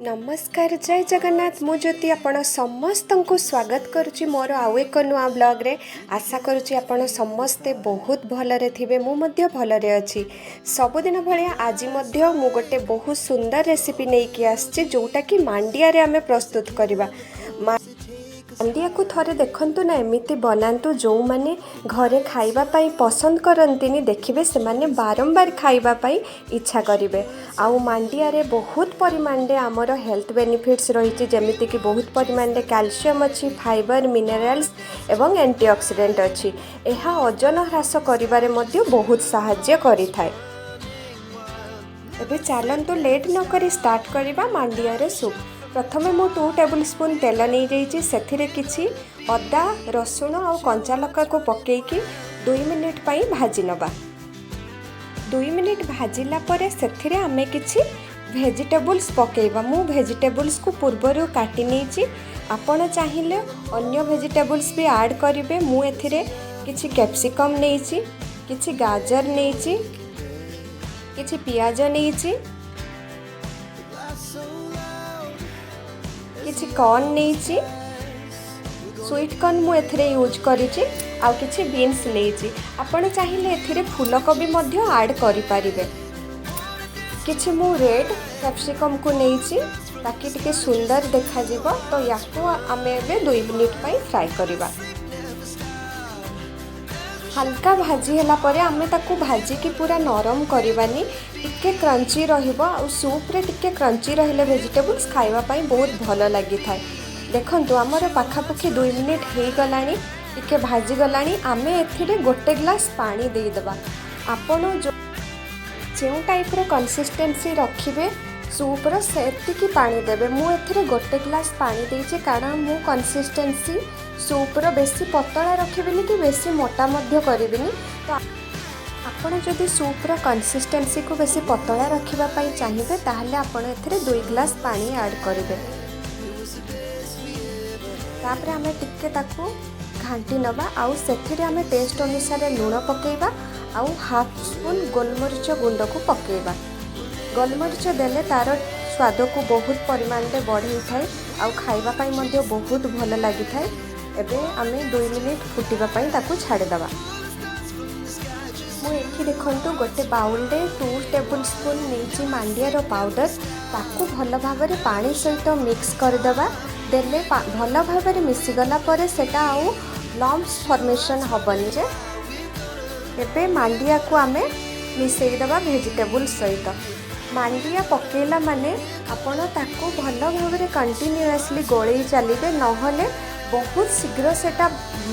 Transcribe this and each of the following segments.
नमस्कार जय जगन्नाथ मु ज्योति आपण समस्त को स्वागत करुच्ची मोर आउ एक नुआ ब्लॉग रे आशा करुच्ची आपण समस्ते बहुत भलरे थिबे मु मध्य भलरे अछि सबुदिन भलिया आज मध्य मु गोटे बहुत सुंदर रेसिपी नै कि आछि जोटा कि मांडिया रे हमें प्रस्तुत करबा मांडिया को थरे देखंतु ना एमिति बनांतु जो माने घरे खाइबा पाई पसंद करंतिनी देखिबे से माने बारंबार खाइबा पाई इच्छा करिवे आउ मांडिया रे बहुत परिमाण रे हमर हेल्थ बेनिफिट्स रहिछि जेमिति कि बहुत परिमाण रे कैल्शियम अछि फाइबर मिनरल्स एवं एंटीऑक्सीडेंट अछि एहा ओजन ह्रास करिबारे मध्ये बहुत सहाय्य करिथाय। एबे चलंतु लेट न करी स्टार्ट करिबा मांडिया रे सूप। प्रथमे मु 2 टेबल स्पून तेल नहीं जाइए से किसी अदा रसुण और कंचा लका को पकईकि 2 मिनिट पाई भाजी नबा 2 मिनिट भाजिला परे सेथिरे आमे किछि वेजिटेबल्स पकेइबा मु वेजिटेबल्स को पूर्वरु काटी नेछि आपण चाहिए अन्य वेजिटेबल्स भी ऐड करिवे मु एथिरे किछि कैप्सिकम नेछि किछि गाजर नेछि किछि पियाज नेछि किछि कॉर्न नेछि स्वीट कॉर्न मु एथिरे यूज करिछि आ किछि बीन्स नेछि आपण चाहिए एथिरे फूलकोबी मध्य ऐड करि परिबे किछि मु रेड कैप्सिकम को नेछि ताकि टिके सुंदर देखा जिवो तो याको आमे एबे 2 मिनिट पई फ्राई करिबा हल्का भाजी हला परे आमे ताकू भाजी की पूरा नरम करबानी टिके क्रंची रहिबो आ सूप रे टिके क्रंची रहिले वेजिटेबल्स खाइबा पई बहुत भलो लागि थाए। देखंतु हमर पाखापाखि 2 मिनिट हे गलानी टिके भाजी गलानी आमे एथिरे गोटे ग्लास पानी दे देबा आपण जो टाइप रो कंसिस्टेंसी रखिबे सूप रो सेतिकी पानी देबे मु एथिरे गोटे ग्लास पानी देछि कारण मु कंसिस्टेंसी सूप रो बेसी पतला रखिबिनी कि बेसी मोटा मध्य करिबिनी तो आपण जदि सूप रो कंसिस्टेंसी को बेसी पतला रखिबा पई चाहिबे ताहले आपण एथिरे 2 ग्लास पानी ऐड करिवे तापर हमें टिके ताकू घांटी नबा आउ सेथिरे हमें टेस्ट अनुसार लूण पकेइबा आउ हाफ स्पून गोलमरिच गुंड को पकेइबा गोलमरिच देले तार स्वाद को बहुत परिमाण रे बढ़ई थाए आउ खाइबा पई मध्ये बहुत भलो लागि थाए। एबे आमे 2 मिनिट फुटिबा पई ताकू छाड़ी दबा मु एठी देखंतु गोटे बाउल रे 2 टेबल स्पून नेछि मांडिया रो पाउडर ताकू भलो भाबरे पानी सहित मिक्स कर दबा देले भलो भाबरे मिसी गला परे सेटा आउ लम्प्स फॉर्मेशन हबनी जे एबे मांडिया को आमे मिसेई दबा वेजिटेबल सहित मांडिया पकेला माने आपण ताकू भलो भाबरे कंटिन्यूअसली गोळेई चलिबे नहले बहुत शीघ्र सेटा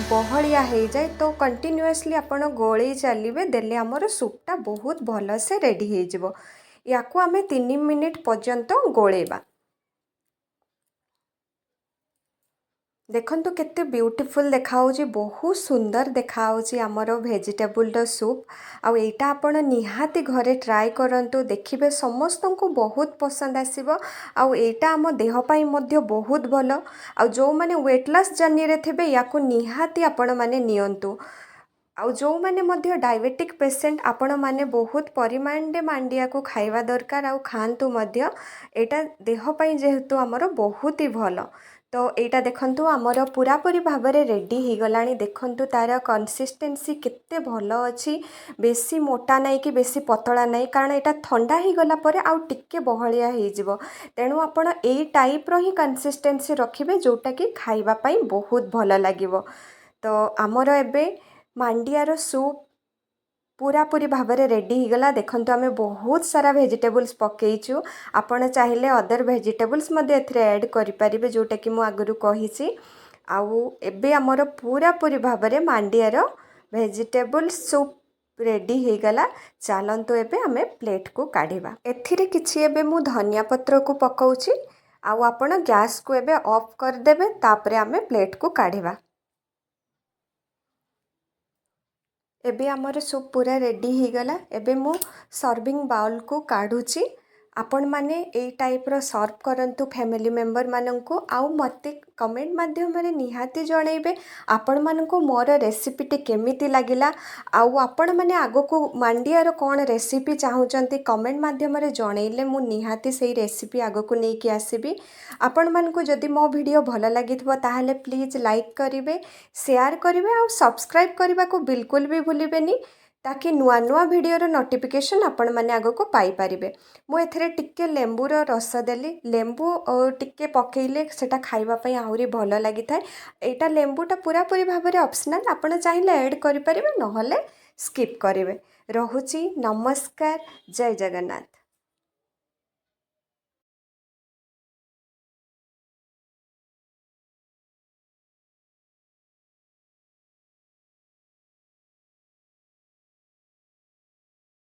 बहलिया हो जाए तो कंटिन्यूअसली आपण गोळेई चलिबे देले हमर सूपटा बहुत भलो से रेडी हो जिवो याकू आमे 3 मिनिट पर्यंत गोळेबा देखंतु केते ब्यूटीफुल देखाउची बहुत सुंदर देखाउची हमर वेजिटेबल रो सूप आ एटा आपण निहाती घरे ट्राई करंतु देखिबे समस्त को बहुत पसंद आसीबो आ एटा हम देह पाई मध्य बहुत भलो आ जो माने वेट लॉस जर्नी रे थेबे याकू निहाती आपण माने नियंतु आ जो माने मध्य डायबिटिक पेशेंट आपण माने बहुत परिमाण रे मांडिया को खाइबा दरकार आ खांतु मध्य एटा देह पाई जेहेतु हमर बहुत ही भलो तो एटा देखंतु हमर पूरा पूरी भाबरे रेडी ही गलानी देखंतु तार कंसिस्टेंसी केते भलो अछि बेसी मोटा नै कि बेसी पतला नै कारण एटा ठंडा ही गला परे आउ टिके बहलिया ही जिवो तेनु आपण एई टाइप रो ही कंसिस्टेंसी रखिबे जोटा कि खाइबा पई बहुत भलो लागिवो तो हमर एबे मांडिया रो सूप पूरा पूरी भाबरे रेडी ही गला देखंतु हमें बहुत सारा वेजिटेबल्स पकेइछु आपण चाहिए अदर वेजिटेबल्स मध्ये एथरे ऐड करि परिबे जोटा कि मु आगरु कहिछि आउ एबे हमर पूरा पूरी भाबरे मांडिया रो वेजिटेबल सूप रेडी ही गला चलंतु एबे हमें प्लेट को काढिबा एथिरे किछि एबे मु धनिया पत्र को पकाउछि आउ आपण गैस को एबे ऑफ कर देबे तापरे हमें प्लेट को काढिबा एबे हमर सूप पूरा रेडी ही गला एबे मु सर्विंग बाउल को काढुची आपण माने एई टाइप्र सर्व करंतु फैमिली मेंबर मानंकु आउ मते कमेंट माध्यम निहाती जणैबे आपण मानंकु मोर रेसिपीटी केमिति लागिला आउ आपण माने आगो को मांडियार कौन रेसिपी चाहूचंती कमेंट माध्यम जणैले मु निहाती सेई रेसिपी आगो को नेकी आसीबी। आपण मानंकु जदि मो वीडियो भल लागिथबो ताहाले प्लीज लाइक करिवे, शेयर करिवे आउ सब्सक्राइब करबा को बिल्कुल भी भूलिबेनी ताकि नुआ नुआ वीडियोर नोटिफिकेशन आपण माने आगो को पाई परिबे। मु एथरे टिक्के लेंबूर रस देली, लेंबू टिक्के पकेइले सेटा खाइबा पई आहुरी भल लागिथाय। एटा लेंबूटा पूरापूरी भाबरे ऑप्शनल, आपण चाहिले ऐड करि परिबे नहले स्किप करिवे। रहुची नमस्कार, जय जगन्नाथ।